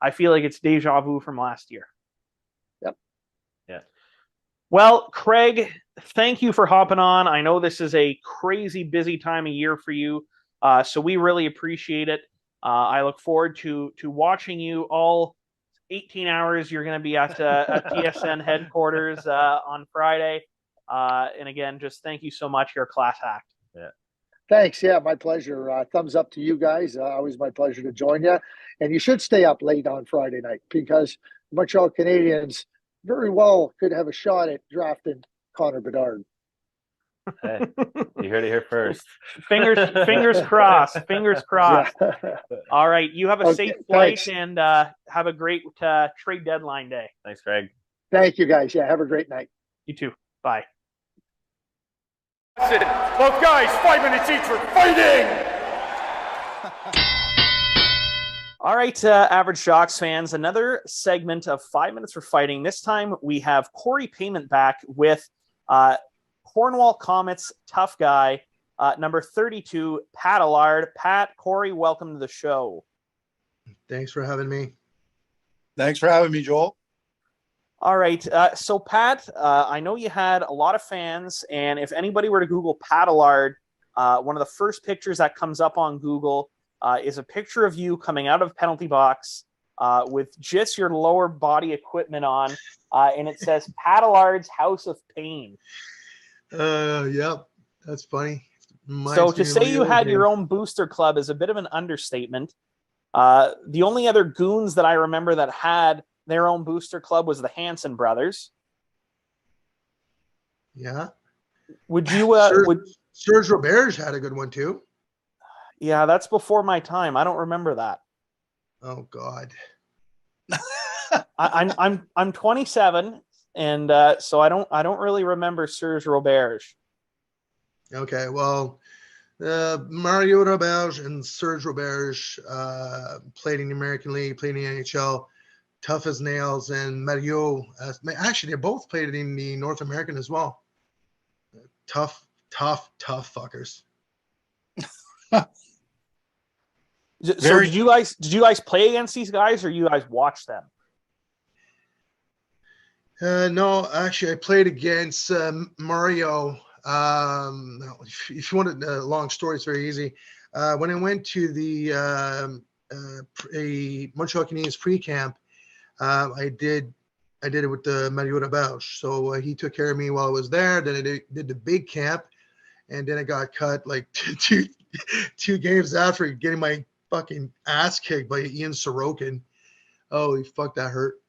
I feel like it's deja vu from last year. Yep. Yeah. Well, Craig, thank you for hopping on. I know this is a crazy busy time of year for you, so we really appreciate it. I look forward to watching you all 18 hours. You're going to be at TSN headquarters on Friday. And again, just thank you so much. You're a class act. Yeah. Thanks. Yeah, my pleasure. Thumbs up to you guys. Always my pleasure to join you. And you should stay up late on Friday night, because Montreal Canadiens very well could have a shot at drafting Connor Bedard. Hey, you heard it here first. Fingers crossed. Fingers crossed. Yeah. All right. You have a safe flight, thanks. and have a great trade deadline day. Thanks, Greg. Thank you, guys. Yeah, have a great night. You too. Bye. That's it. Both guys, 5 minutes each for fighting. All right, average Jocks fans, another segment of 5 minutes for fighting. This time we have Corey Payment back with Cornwall Comets tough guy, number 32, Pat Allard. Pat, Corey, welcome to the show. Thanks for having me. Thanks for having me, Joel. All right. So, Pat, I know you had a lot of fans, and if anybody were to Google Pat Allard, one of the first pictures that comes up on Google is a picture of you coming out of penalty box with just your lower body equipment on, and it says Pat Allard's House of Pain. Yep, that's funny. So to say you had your own booster club is a bit of an understatement. The only other goons that I remember that had their own booster club was the Hanson brothers. Yeah. Would you? Serge Roberge had a good one too. Yeah, that's before my time. I don't remember that. Oh God. I'm 27, and so I don't really remember Serge Roberge. Okay, well, Mario Roberge and Serge Roberge played in the American League, played in the NHL, tough as nails, and Mario, actually, they both played in the North American as well. Tough fuckers. So did you guys play against these guys, or you guys watch them? No, actually, I played against Mario. If you want a long story, it's very easy. When I went to the a Montreal Canadiens pre-camp, I did it with the Mario Roberge. So he took care of me while I was there. Then I did the big camp, and then I got cut like two games after getting my fucking ass kicked by Ian Sorokin. Holy fuck, that hurt.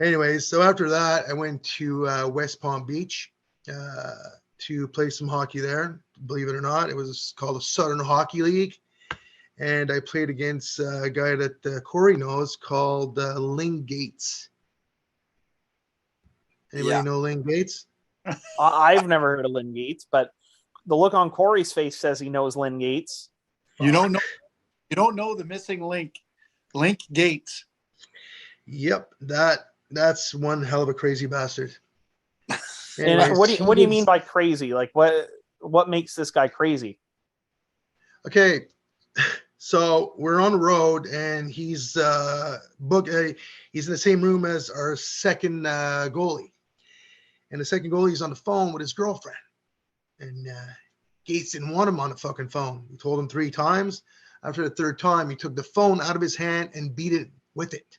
Anyways, so after that, I went to West Palm Beach to play some hockey there. Believe it or not, it was called the Southern Hockey League. And I played against a guy that Corey knows called Ling Gates. Anybody know Ling Gates? I've never heard of Lynn Gates, but the look on Corey's face says he knows Lynn Gates. You don't know the missing link Gates. Yep, that's one hell of a crazy bastard. Anyways, and what do you mean by crazy? Like what makes this guy crazy? Okay, so we're on the road, and he's he's in the same room as our second goalie, and the second goalie's on the phone with his girlfriend, and Gates didn't want him on the fucking phone. He told him 3 times. After the 3rd time, he took the phone out of his hand and beat it with it.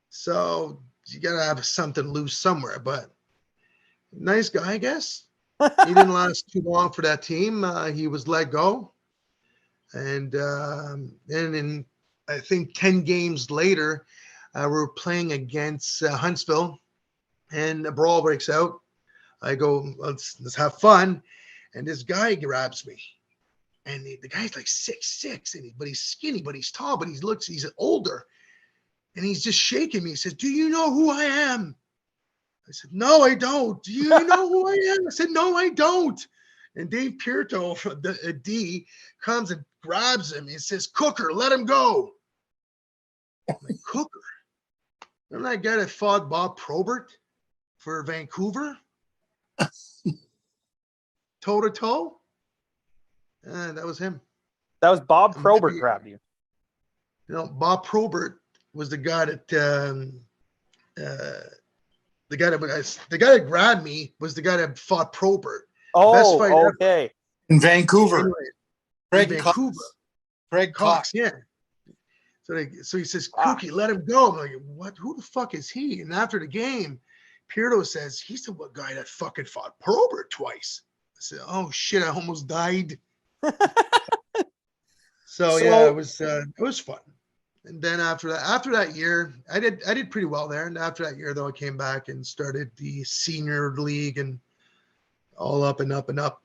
So you gotta have something loose somewhere, but nice guy, I guess. He didn't last too long for that team. He was let go, and in I think 10 games later, we're playing against Huntsville, and a brawl breaks out. I go, let's have fun, and this guy grabs me, and the guy's like 6'6", but he's skinny, but he's tall, but he's older, and he's just shaking me. He says, "Do you know who I am?" I said, "No, I don't." "Do you know who I am?" I said, "No, I don't." And Dave Pierto, the D, comes and grabs him. He says, "Cooker, let him go." I'm like, Cooker? Remember that guy that fought Bob Probert for Vancouver? Toe to toe? That was him. That was Bob Probert grabbed you. Bob Probert was the guy that the guy that grabbed me was the guy that fought Probert. Oh, okay. Ever. In Vancouver. Anyway, Vancouver. Craig Cox. Yeah. So he says, "Cookie, let him go." I'm like, "What? Who the fuck is he?" And after the game, Pierto says, "He's the guy that fucking fought Probert twice." I said, "Oh shit, I almost died." So yeah, it was fun. And then after that year, I did pretty well there. And after that year, though, I came back and started the senior league and all up and up and up.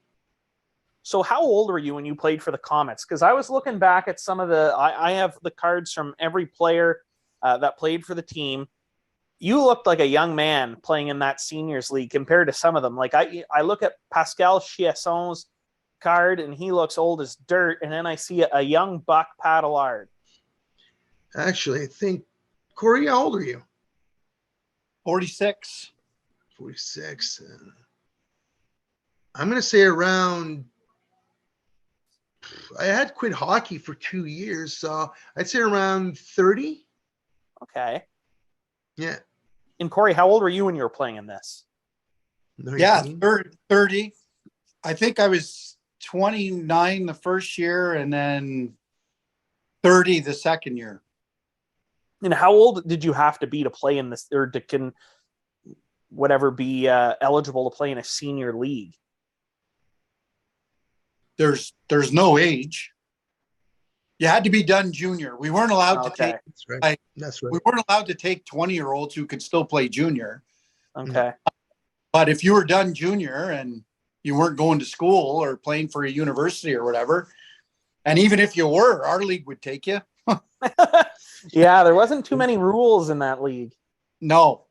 So how old were you when you played for the Comets? Because I was looking back at some of I have the cards from every player that played for the team. You looked like a young man playing in that seniors league compared to some of them. Like I look at Pascal Chiasson's card and he looks old as dirt. And then I see a young buck Paddlard. Actually, I think, Corey, how old are you? 46. 46. I'm going to say around, I had quit hockey for 2 years, so I'd say around 30. Okay. Yeah. And Corey, how old were you when you were playing in this? 19? Yeah, 30. I think I was 29 the first year and then 30 the second year. And how old did you have to be to play in this, or be eligible to play in a senior league? There's no age. You had to be done junior. We weren't allowed to take. That's right. That's right. We weren't allowed to take 20-year-olds who could still play junior. Okay. But if you were done junior and you weren't going to school or playing for a university or whatever, and even if you were, our league would take you. Yeah, there wasn't too many rules in that league. No.